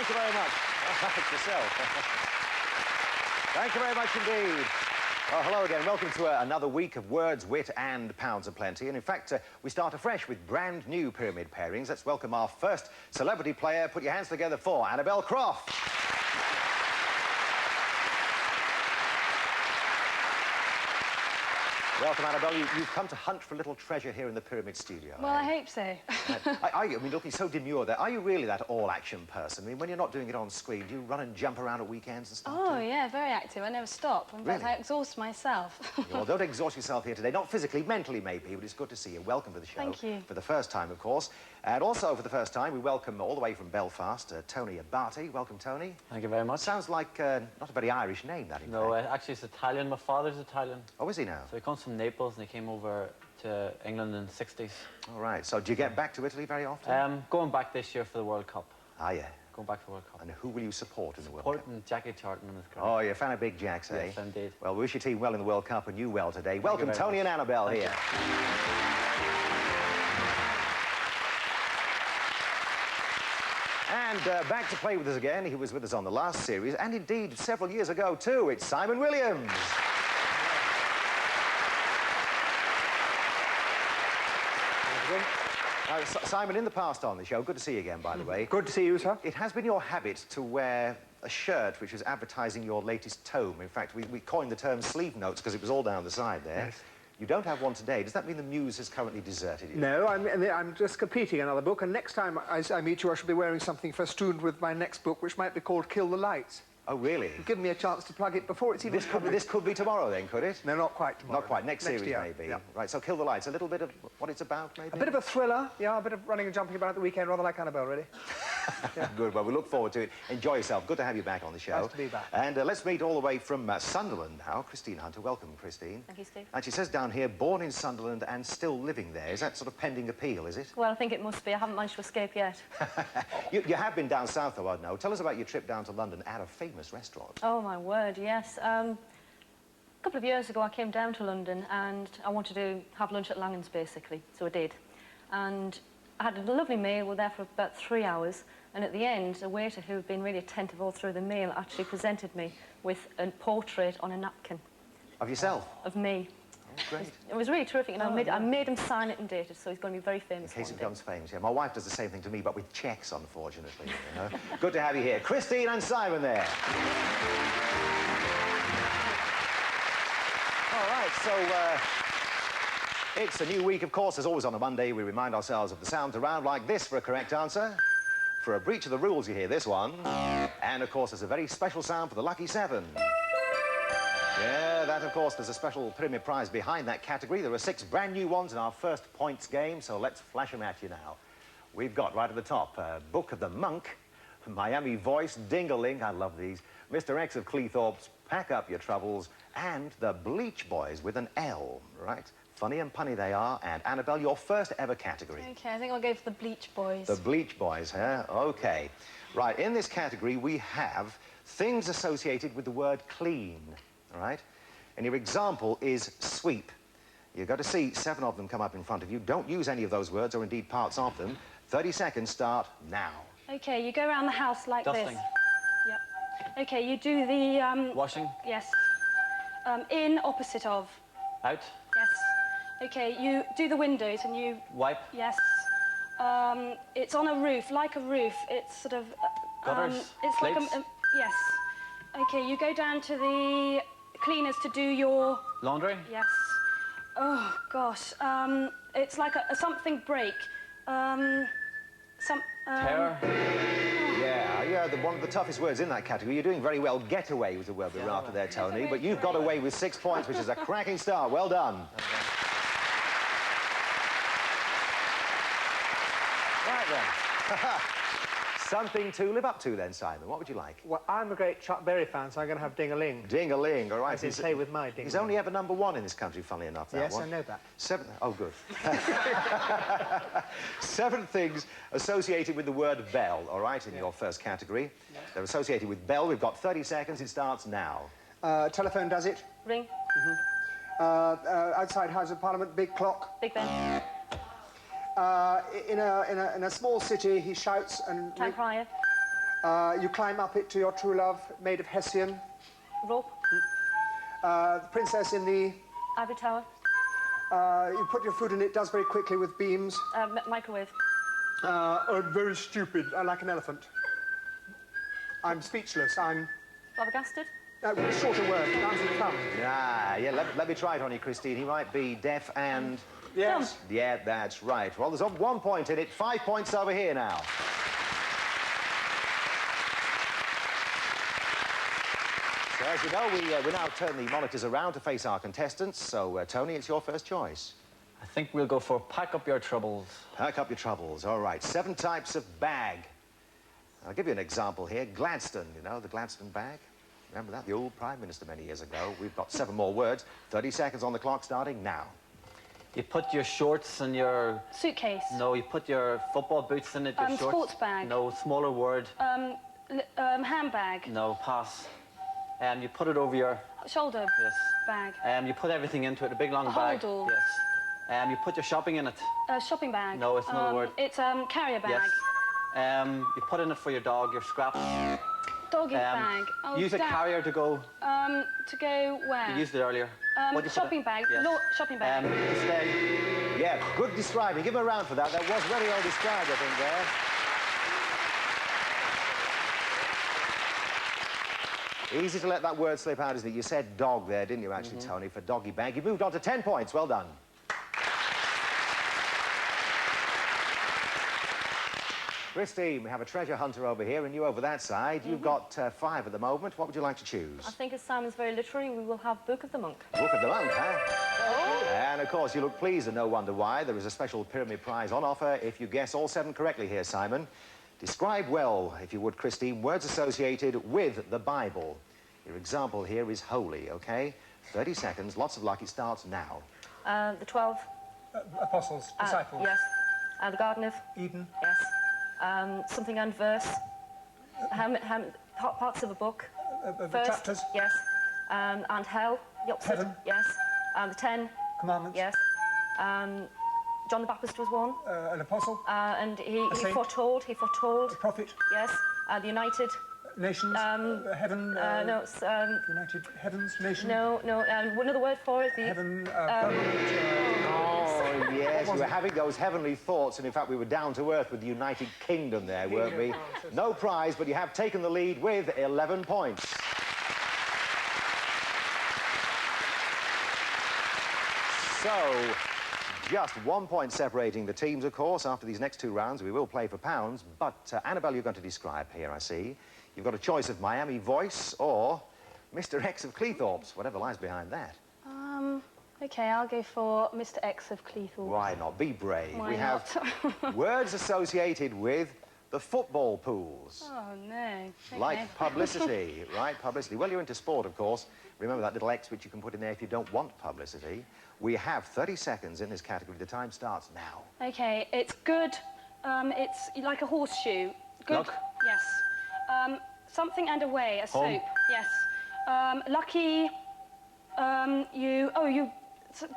Thank you very much. Yourself. Thank you very much indeed. Well, hello again. Welcome to another week of words, wit and pounds aplenty. And in fact, we start afresh with brand new pyramid pairings. Let's welcome our first celebrity player. Put your hands together for Annabelle Croft. Welcome, Annabelle. You've come to hunt for a little treasure here in the Pyramid studio. Well, I hope so. Are you? I mean, looking so demure there. Are you really that all-action person? I mean, when you're not doing it on screen, do you run and jump around at weekends and stuff? Oh, yeah, very active. I never stop. In fact, I exhaust myself. Well, don't exhaust yourself here today. Not physically, mentally maybe, but it's good to see you. Welcome to the show. Thank you. For the first time, of course. And also, for the first time, we welcome all the way from Belfast, Tony Abate. Welcome, Tony. Thank you very much. Sounds like not a very Irish name, that, in No, fact. actually, it's Italian. My father's Italian. Oh, is he now? So he comes from Naples, and he came over to England in the 60s. All right. So do you get back to Italy very often? Going back this year for the World Cup. Ah, yeah. Going back for the World Cup. And who will you support in the World Cup? Supporting Jackie Charlton in his career. Oh, you're a fan of Big Jacks, eh? Yes, indeed. Well, we wish your team well in the World Cup and you well today. Welcome, Tony and Annabelle here. And back to play with us again. He was with us on the last series, and indeed several years ago too. It's Simon Williams. Simon, in the past on the show, good to see you again, by the way. Good to see you, sir. It has been your habit to wear a shirt which was advertising your latest tome. In fact, we coined the term sleeve notes because it was all down the side there. Yes. You don't have one today. Does that mean the muse has currently deserted you? No, I'm just completing another book, and next time I meet you, I shall be wearing something festooned with my next book, which might be called Kill the Lights. Oh, really? Give me a chance to plug it before it's even This could be tomorrow, then, could it? No, not quite tomorrow. Not quite. Next series, year. maybe. Yeah. Right, so Kill the Lights. A little bit of what it's about, maybe? A bit of a thriller, yeah, a bit of running and jumping about at the weekend, rather like Annabelle, really. Yeah. Good, well, we look forward to it. Enjoy yourself. Good to have you back on the show. Nice to be back. And let's meet all the way from Sunderland now. Christine Hunter, welcome, Christine. Thank you, Steve. And she says down here, born in Sunderland and still living there. Is that sort of pending appeal, is it? Well, I think it must be. I haven't managed to escape yet. You have been down south, though, I know. Tell us about your trip down to London at a famous restaurant. Oh, my word, yes. A couple of years ago, I came down to London and I wanted to have lunch at Langan's, basically, so I did. And I had a lovely meal. We were there for about 3 hours, and at the end, a waiter who had been really attentive all through the meal actually presented me with a portrait on a napkin. Of yourself? Of me. Oh, great. It was really terrific, and I made him sign it and date it, so he's going to be very famous. In case it becomes famous, yeah. My wife does the same thing to me, but with cheques, unfortunately. You know? Good to have you here. Christine and Simon there. All right, so it's a new week, of course. As always on a Monday, we remind ourselves of the sounds around like this for a correct answer. For a breach of the rules, you hear this one. And, of course, there's a very special sound for the Lucky 7. Yeah, that, of course, there's a special pyramid prize behind that category. There are 6 brand new ones in our first points game, so let's flash them at you now. We've got, right at the top, Book of the Monk, Miami Voice, Ding-a-Ling, I love these, Mr. X of Cleethorpes, Pack Up Your Troubles, and the Bleach Boys with an L, right? Funny and punny they are. And, Annabelle, your first ever category. OK, I think I'll go for the Bleach Boys. The Bleach Boys, huh? OK. Right, in this category, we have things associated with the word clean, all right? And your example is sweep. You've got to see 7 of them come up in front of you. Don't use any of those words, or indeed parts of them. 30 seconds start now. OK, you go around the house like Dusting. this. Yep. OK, you do the... Washing. Yes. In, opposite of. Out. Yes. OK, you do the windows and you... Wipe. Yes. It's on a roof, like a roof. It's sort of... Gutters. It's like Plates. yes. OK, you go down to the cleaners to do your... Laundry. Yes. Oh, gosh. It's like a something break. Tear. Yeah, one of the toughest words in that category. You're doing very well. Getaway was the word we were after there, Tony. But you've got away with 6 points, which is a cracking start. Well done. Right then. Something to live up to then, Simon. What would you like? Well, I'm a great Chuck Berry fan, so I'm going to have Ding-a-Ling. Ding-a-ling, all right. As in play with my Ding-a-ling. He's only ever #1 in this country, funnily enough, that Yes, one. I know that. 7... Oh, good. 7 things associated with the word bell, all right, in your first category. Yeah. They're associated with bell. We've got 30 seconds. It starts now. Telephone does it. Ring. Outside House of Parliament, big clock. Big Ben. In a small city, he shouts and... Town crier. You climb up it to your true love, made of Hessian. Rope. The princess in the... Ivory tower. You put your food in, it does very quickly with beams. Microwave. Very stupid, like an elephant. I'm speechless, I'm... Flabbergasted. Shorter word, down to the thumb. Yeah, let me try it on you, Christine. He might be deaf and... Yes. Yeah, that's right. Well, there's 1 point in it. 5 points over here now. So, as you know, we now turn the monitors around to face our contestants. So, Tony, it's your first choice. I think we'll go for pack up your troubles. Pack up your troubles. All right. 7 types of bag. I'll give you an example here. Gladstone, you know, the Gladstone bag. Remember that? The old Prime Minister many years ago. We've got 7 more words. 30 seconds on the clock starting now. You put your shorts in your... Suitcase. No, you put your football boots in it, your shorts. Sports bag. No, smaller word. Handbag. No, pass. You put it over your... Shoulder. Yes. Bag. You put everything into it, a big long bag. Holdall. Yes. You put your shopping in it. Shopping bag. No, it's another word. It's carrier bag. Yes. You put in it for your dog, your scraps. Doggy bag. Oh, use a carrier to go... To go where? You used it earlier. Shopping bag. Yes. Shopping bag. Stay. Yeah, good describing. Give him a round for that. That was very well described, I think, there. Easy to let that word slip out, isn't it? You said dog there, didn't you, actually, Tony, for doggy bag. You moved on to 10 points. Well done. Christine, we have a treasure hunter over here and you over that side. You've got 5 at the moment. What would you like to choose? I think as Simon's very literary, we will have Book of the Monk. Book of the Monk, huh? Oh. And, of course, you look pleased and no wonder why. There is a special pyramid prize on offer if you guess all 7 correctly here, Simon. Describe well, if you would, Christine, words associated with the Bible. Your example here is holy, OK? 30 seconds, lots of luck. It starts now. The 12. Apostles, disciples. Yes. The Garden of Eden. Yes. Something and verse. Parts of a book. First, chapters. Yes. And hell. The opposite. Heaven. Yes. The 10. Commandments. Yes. John the Baptist was one. An apostle. And he saint. foretold. He foretold. A prophet. Yes. The United. Nations. Heaven. No. It's, United Heavens. Nation. no. Another word for it. The, Heaven. Firmament. Oh, yes, we were having those heavenly thoughts, and in fact we were down to earth with the United Kingdom there, weren't we? No prize, but you have taken the lead with 11 points. So, just 1 point separating the teams, of course. After these next 2 rounds, we will play for pounds, but Annabelle, you're going to describe here, I see. You've got a choice of Miami Voice or Mr. X of Cleethorpes, whatever lies behind that. Okay, I'll go for Mr. X of Cleethorpes. Why not? Be brave. Why we not? have words associated with the football pools. Oh, no. Okay. Like publicity, right? Publicity. Well, you're into sport, of course. Remember that little X which you can put in there if you don't want publicity. We have 30 seconds in this category. The time starts now. Okay, it's good. It's like a horseshoe. Good. Luck. Yes. Something and away. A Home. soap. Yes. Lucky.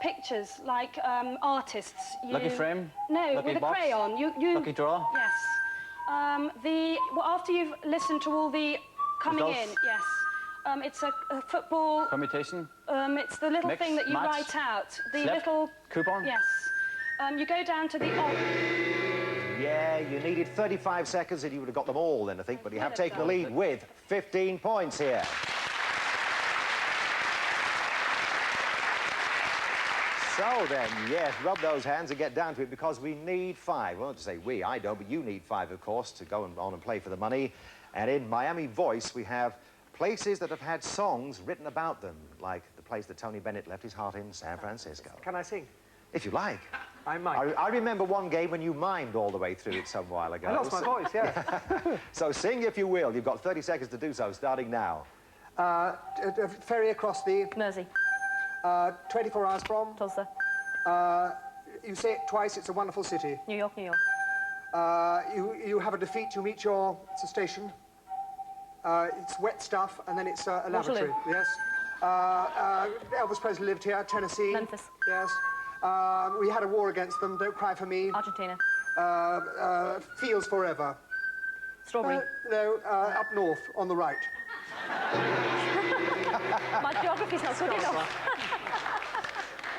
Pictures like artists. Lucky frame? No, Lucky with a box? crayon. You. Lucky draw? Yes. After you've listened to all the coming Results? in. Yes. It's a football. Permutation? It's the little Mix, thing that you match, write out. The slip, little coupon? Yes. You go down to the. Yeah, you needed 35 seconds and you would have got them all then, I think, but you have taken the lead with 15 points here. So then, yes, rub those hands and get down to it because we need 5. Well, not to say we, I don't, but you need 5, of course, to go on and play for the money. And in Miami Voice, we have places that have had songs written about them, like the place that Tony Bennett left his heart in, San Francisco. Can I sing? If you like. I might. I remember one game when you mimed all the way through it some while ago. I lost my voice, yeah. So sing if you will. You've got 30 seconds to do so, starting now. Ferry across the... Mersey. 24 hours from... Tulsa. You say it twice, it's a wonderful city. New York, New York. You have a defeat, you meet your... It's a station. It's wet stuff, and then it's a laboratory. Yes. Elvis Presley lived here, Tennessee. Memphis. Yes. We had a war against them, Don't Cry for Me. Argentina. Feels Forever. Strawberry. No, up north, on the right. My geography's not good enough.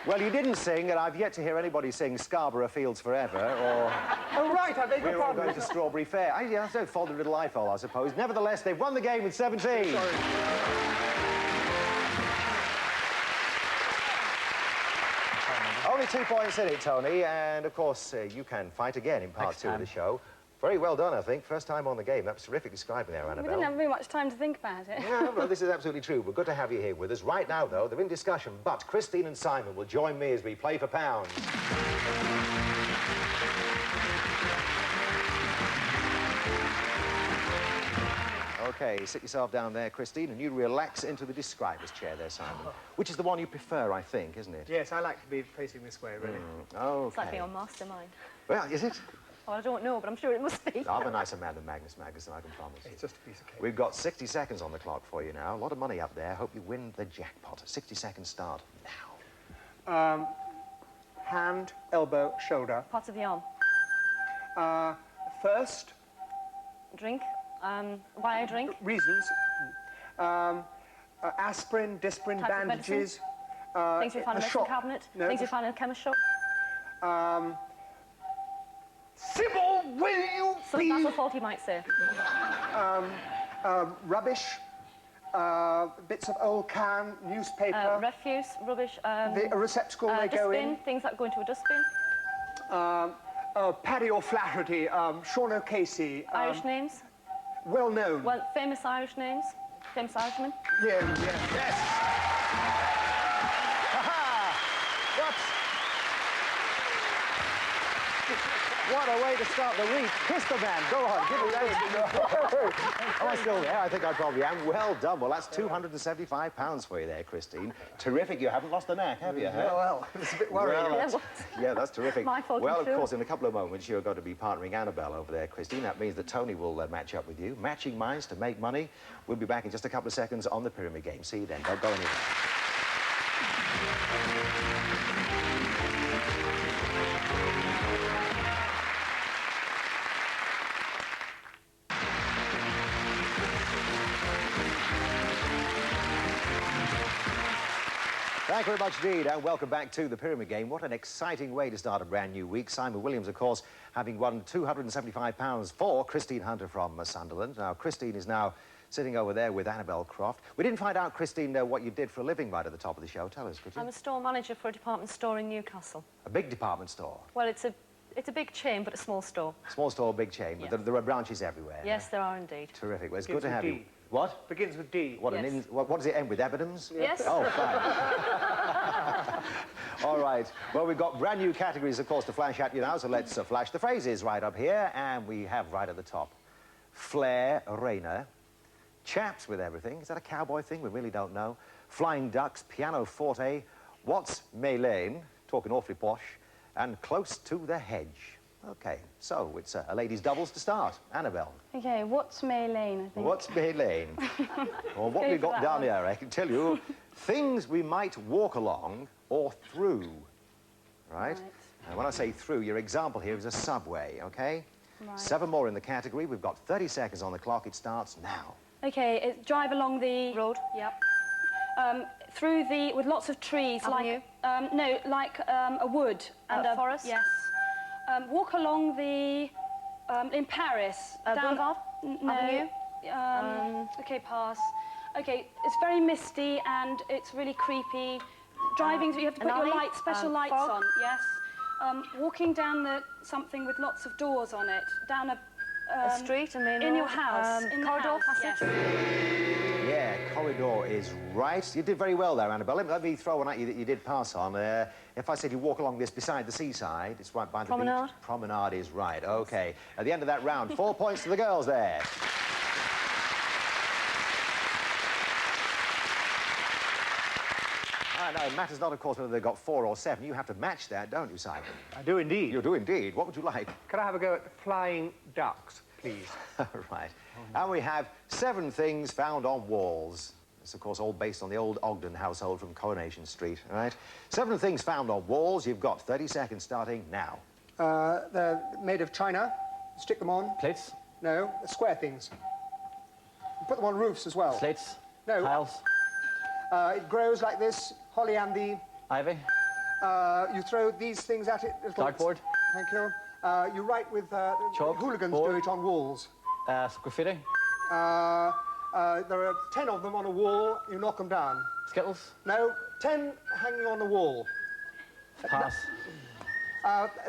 Well, you didn't sing, and I've yet to hear anybody sing Scarborough Fields Forever, or... Oh, right, I beg your We're all pardon. going to Strawberry Fair. Yeah, that's no fault of little iPhone, I suppose. Nevertheless, they've won the game with 17. Sorry. Only 2 points in it, Tony, and of course, you can fight again in part 2 of the show. Very well done, I think. First time on the game. That was terrific describing there, Annabelle. We didn't have very much time to think about it. Yeah, well, this is absolutely true. We're good to have you here with us. Right now, though, they're in discussion, but Christine and Simon will join me as we play for pounds. OK, sit yourself down there, Christine, and you relax into the describer's chair there, Simon. Which is the one you prefer, I think, isn't it? Yes, I like to be facing this way, really. OK. It's like being on Mastermind. Well, is it? Well, I don't know, but I'm sure it must be. I'm a nicer man than Magnus Magnuson, I can promise you. It's just a piece of cake. We've got 60 seconds on the clock for you now. A lot of money up there. Hope you win the jackpot. 60 seconds start now. Hand, elbow, shoulder. Parts of the arm. First, Drink. Why I drink. reasons. Aspirin, dispirin, Type of bandages. Things we find in a a medicine shop. cabinet. No, Things we find in a chemist shop. Sybil, will you So that's a fault you might say. Rubbish. Bits of old can, newspaper. Refuse, rubbish. The receptacle they go dustbin, in. things that go into a dustbin. Paddy O'Flaherty, Sean O'Casey. Irish names. Well known. Well, famous Irish names. Famous Irishmen. Yeah, yeah. Yes! Ha-ha! What a way to start the week. Kiss the man. Go on, give me that. Am I still there? I think I probably am. Well done. Well, that's £275 for you there, Christine. Terrific. You haven't lost the knack, have you? Yeah, well, it's a bit worrying. Well, Yeah, what? yeah, that's terrific. My fault, Well, I'm of sure. course, in a couple of moments, you're going to be partnering Annabelle over there, Christine. That means that Tony will match up with you. Matching minds to make money. We'll be back in just a couple of seconds on the Pyramid Game. See you then. Don't go anywhere. Thank you very much indeed, and welcome back to the Pyramid Game. What an exciting way to start a brand new week. Simon Williams, of course, having won £275 for Christine Hunter from Sunderland. Now, Christine is now sitting over there with Annabelle Croft. We didn't find out, Christine, what you did for a living right at the top of the show. Tell us, could you? I'm a store manager for a department store in Newcastle. A big department store. Well, it's a big chain, but a small store. Small store, big chain, Yes. but there are branches everywhere. Yes, there are indeed. Terrific. Well, it's Begins good to with have D. you. What? Begins with D. What, Yes. what does it end with? Evidence? Yes. Oh, fine. All right. Well, we've got brand new categories, of course, to flash at you now, so let's flash the phrases right up here, and we have right at the top. Flair Rayner. Chaps with everything. Is that a cowboy thing? We really don't know. Flying Ducks, Pianoforte, What's Maylane, talking awfully posh, and Close to the Hedge. OK, so it's a ladies' doubles to start. Annabelle. Okay, what's May Lane, I think? What's Maylane? Well, what Go we've for got that down one. here, I can tell you, things we might walk along or through, right? And when I say through, your example here is a subway, OK? Right. 7 more in the category. We've got 30 seconds on the clock. It starts now. Okay, drive along the... Road. Yep. Through the... with lots of trees. Avenue? Like, no, like a wood. And a forest? Yes. Walk along the... in Paris. Boulevard? No. Avenue? Okay, pass. Okay, it's very misty and it's really creepy. Driving, you have to an put your alley? lights, special lights Fog? on. Yes. Walking down something with lots of doors on it. Down a street, a main in road, your house. In the corridor, house, passage. yes. Yeah, corridor is right. You did very well there, Annabelle. Let me throw one at you that you did pass on. If I said you walk along this beside the seaside, it's right by the Promenade? beach. Promenade is right, OK. At the end of that round, 4 points to the girls there. No, it matters not, of course, whether they've got 4 or 7. You have to match that, don't you, Simon? I do indeed. You do indeed. What would you like? Can I have a go at flying ducks, please? Right. And we have 7 things found on walls. It's, of course, all based on the old Ogden household from Coronation Street, all right? 7 things found on walls. You've got 30 seconds starting now. They're made of china. Stick them on. Plates? No, square things. You put them on roofs as well. Slates. No. Tiles. It grows like this, holly and the... Ivy. You throw these things at it. Dartboard. Thank you. You write with... Chalk. Hooligans Board. do it on walls. Graffiti. There are 10 of them on a wall, you knock them down. Skittles. No, 10 hanging on the wall. Pass.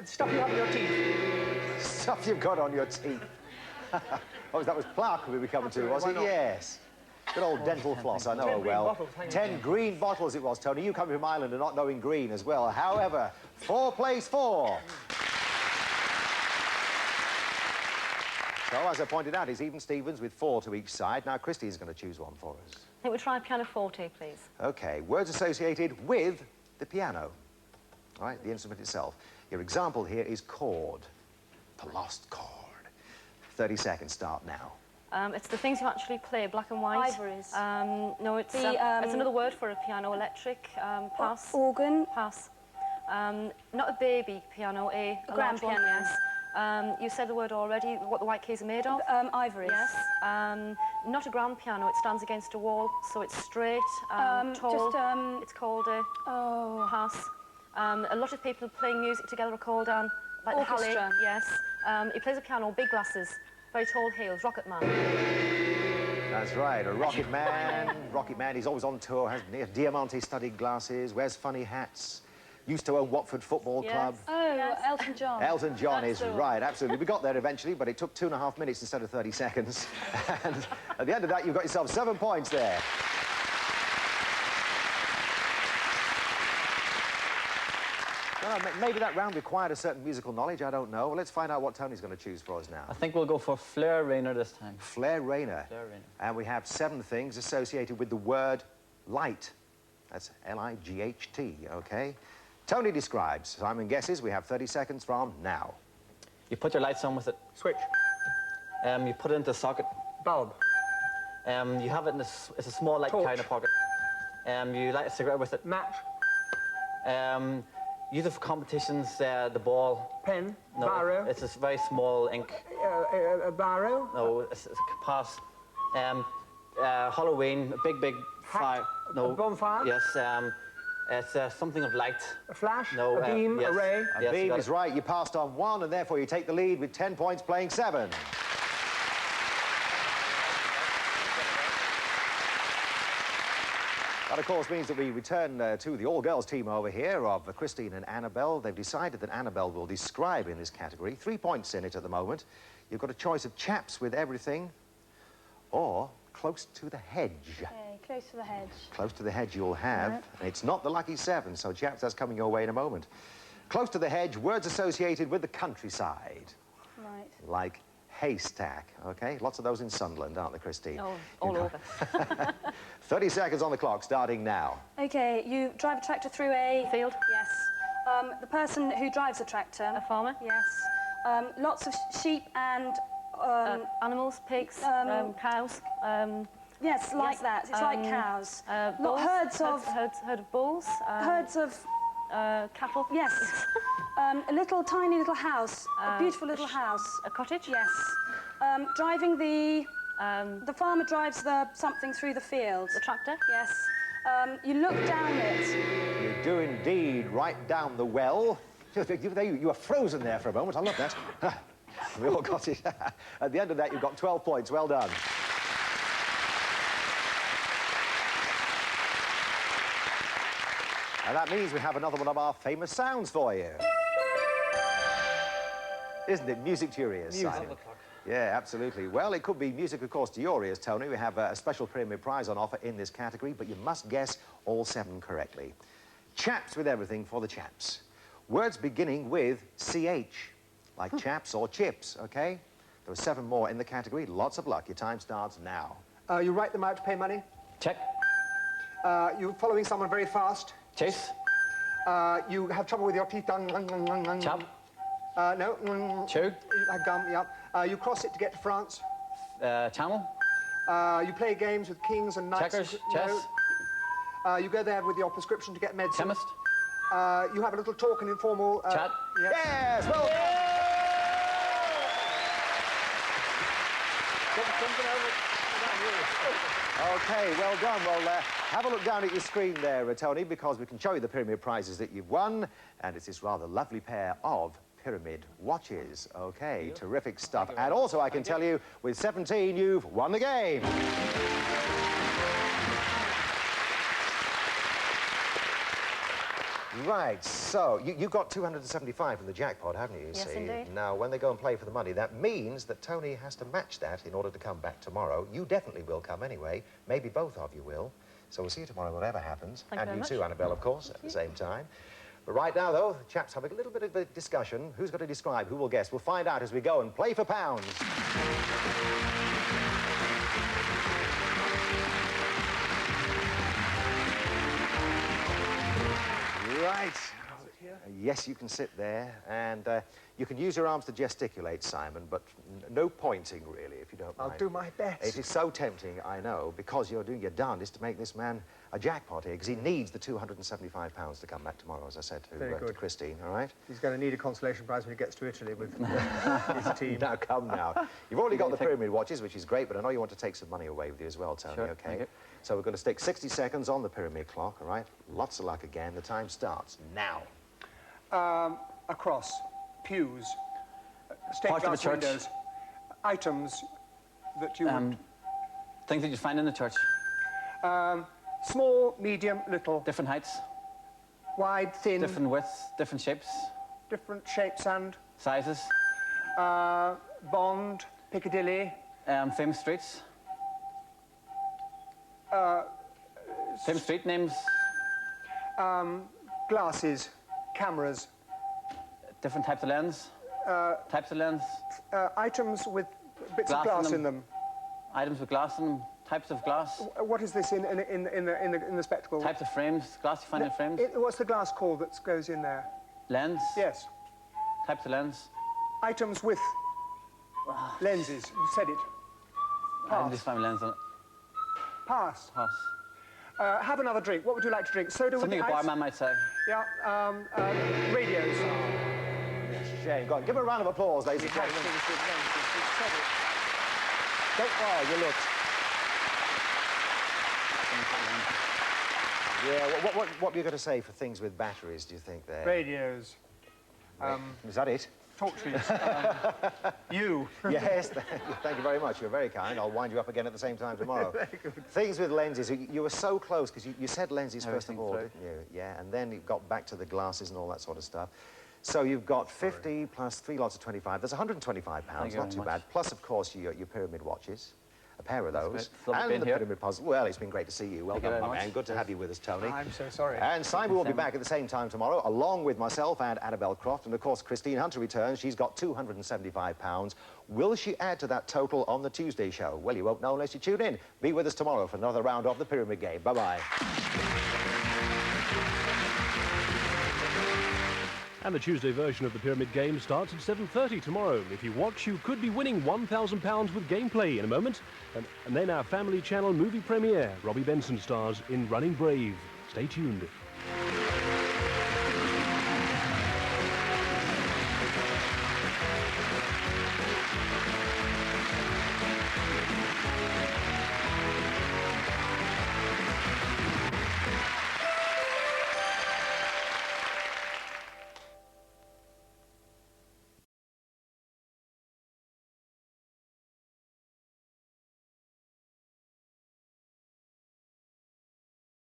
Stuff you have in your teeth. Stuff you've got on your teeth. Oh, that was plaque we were coming to, was it? Yes. Good old dental floss, I know her well. Bottles hanging 10 green bottles it was, Tony. You coming from Ireland and not knowing green as well. However, 4 plays 4. So, as I pointed out, it's even Stevens with 4 to each side. Now, Christy's going to choose one for us. I think we'll try pianoforte, please. OK, words associated with the piano. All right, the instrument itself. Your example here is chord. The lost chord. 30 seconds start now. It's the things you actually play, black and white. Ivories. No, it's The, another word for a piano, electric. Pass. Organ. Pass. Not a baby piano, a grand large one, piano. yes. You said the word already, what the white keys are made of. Ivories. Yes. Not a grand piano, it stands against a wall, so it's straight, tall. It's called a pass. A lot of people playing music together are called like orchestra. the Halle, yes. He plays a piano, big glasses, very tall heels, Rocket Man. That's right, a rocket man. Rocket man, he's always on tour, has diamante-studded glasses, wears funny hats, used to own Watford Football Club. Oh, Yes. Elton John. Elton John That's is the one. right, absolutely. We got there eventually, but it took 2.5 minutes instead of 30 seconds. And at the end of that, you've got yourself 7 points there. Well, maybe that round required a certain musical knowledge, I don't know. Well, let's find out what Tony's going to choose for us now. I think we'll go for Flare Rainer this time. Flare Rainer. Flare Rainer. And we have 7 things associated with the word light. That's L-I-G-H-T, OK? Tony describes. Simon guesses. We have 30 seconds from now. You put your lights on with it. Switch. You put it into the socket. Bulb. You have it in it's a small light Torch. kind of pocket. You light a cigarette with it. Match. Use it for competitions, the ball. Pen. No, Barrow. it's a very small ink. A barrow. No, it's a pass. Halloween, a big fire. No. A bonfire? Yes, it's something of light. A flash. No, a beam. yes. A ray. A Yes, you beam got is it. right. You passed on 1, and therefore you take the lead with 10 points, playing 7. That, of course, means that we return to the all-girls team over here of Christine and Annabelle. They've decided that Annabelle will describe in this category. 3 points in it at the moment. You've got a choice of chaps with everything or close to the hedge. Okay, close to the hedge. Close to the hedge you'll have. Right. It's not the lucky 7, so chaps, that's coming your way in a moment. Close to the hedge, words associated with the countryside. Right. Like haystack, OK? Lots of those in Sunderland, aren't there, Christine? Oh, all over. 30 seconds on the clock, starting now. Okay, you drive a tractor through a... Field. Yes. The person who drives the tractor... A farmer. Yes. Lots of sheep and... Animals, pigs, cows. yes, like yes, that. It's like cows. Bulls, Herds of... herd of bulls. Herds of... Cattle. Yes. A little tiny little house. A beautiful little house. A cottage. Yes. Driving the... the farmer drives something through the field. The tractor. Yes. You look down it. You do indeed right down the well. You were frozen there for a moment. I love that. We all got it. At the end of that, you've got 12 points. Well done. And that means we have another one of our famous sounds for you. Isn't it? Music to your ears, Simon. Yeah, absolutely. Well, it could be music, of course, to your ears, Tony. We have a special premier prize on offer in this category, but you must guess all 7 correctly. Chaps with everything for the chaps. Words beginning with CH, like chaps or chips, OK? There are 7 more in the category. Lots of luck. Your time starts now. You write them out to pay money. Check. You're following someone very fast. Chase. You have trouble with your teeth. Chop. No. Chew. Gum, yeah. You cross it to get to France. Channel. You play games with kings and knights. Checkers. No. Chess. You go there with your prescription to get medicine. Chemist. You have a little talk and informal... Chat. Yes. Yes, well done. Okay, well done. Well, have a look down at your screen there, Tony, because we can show you the pyramid prizes that you've won, and it's this rather lovely pair of pyramid watches. Okay, terrific stuff. And also, I can tell you, with 17, you've won the game. Right, so you got 275 from the jackpot, haven't you? Yes, indeed. Now, when they go and play for the money, that means that Tony has to match that in order to come back tomorrow. You definitely will come anyway. Maybe both of you will. So we'll see you tomorrow, whatever happens. Thank you very and much. you too, Annabelle, of course, at the same time. But right now, though, the chaps having a little bit of a discussion. Who's going to describe? Who will guess? We'll find out as we go and play for pounds. Right. Yes, you can sit there, and you can use your arms to gesticulate, Simon, but no pointing, really, if you don't mind. I'll do my best. It is so tempting, I know, because you're doing your darndest to make this man a jackpot here, because he needs the £275 to come back tomorrow, as I said to Christine, all right? He's going to need a consolation prize when he gets to Italy with his team. Now, come now. You've already got the pyramid watches, which is great, but I know you want to take some money away with you as well, Tony, Sure, OK? thank you. So we're going to stick 60 seconds on the pyramid clock, all right? Lots of luck again. The time starts now. Across, pews, stained Part of glass a church. windows, items that you would... Things that you find in the church. Small, medium, little, Different heights, wide, thin, different widths, different shapes, different shapes and... sizes, Bond, Piccadilly, famous streets. Famous street names, glasses, cameras, different types of lens, items with bits Glass of glass in in them. items with glass in them, types of glass, What is this in the spectacle? types of frames, glass you find in frames, What's the glass called that goes in there? lens, Yes. types of lens. Items with lenses. You said it. I didn't Pass. just find lens on it. Pass. Pass. Have another drink. What would you like to drink? Soda Something with a ice? barman might say. Yeah. Radios. Shame. Go on, give him a round of applause, ladies and gentlemen. Don't worry, you look. Yeah, what were you going to say for things with batteries, do you think, there? Radios. Is that it? Talk trees. You. Yes, thank you very much. You're very kind. I'll wind you up again at the same time tomorrow. Very good. Things with lenses. You were so close, because you said lenses first of Everything all, through. didn't you? Yeah, and then you got back to the glasses and all that sort of stuff. So you've got 50 plus 3 lots of 25. There's £125, Thank you not very too much. bad. Plus, of course, your pyramid watches. A pair of those. great. It's lovely And being the here. pyramid puzzle. Well, it's been great to see you. Well Thank you done, very my much. man. Good to have you with us, Tony. I'm so sorry. And Simon will be back at the same time tomorrow, along with myself and Annabelle Croft. And, of course, Christine Hunter returns. She's got £275. Will she add to that total on the Tuesday show? Well, you won't know unless you tune in. Be with us tomorrow for another round of the Pyramid Game. Bye-bye. And the Tuesday version of the Pyramid Game starts at 7:30 tomorrow. If you watch, you could be winning £1,000 with gameplay in a moment. And then our Family Channel movie premiere. Robbie Benson stars in Running Brave. Stay tuned.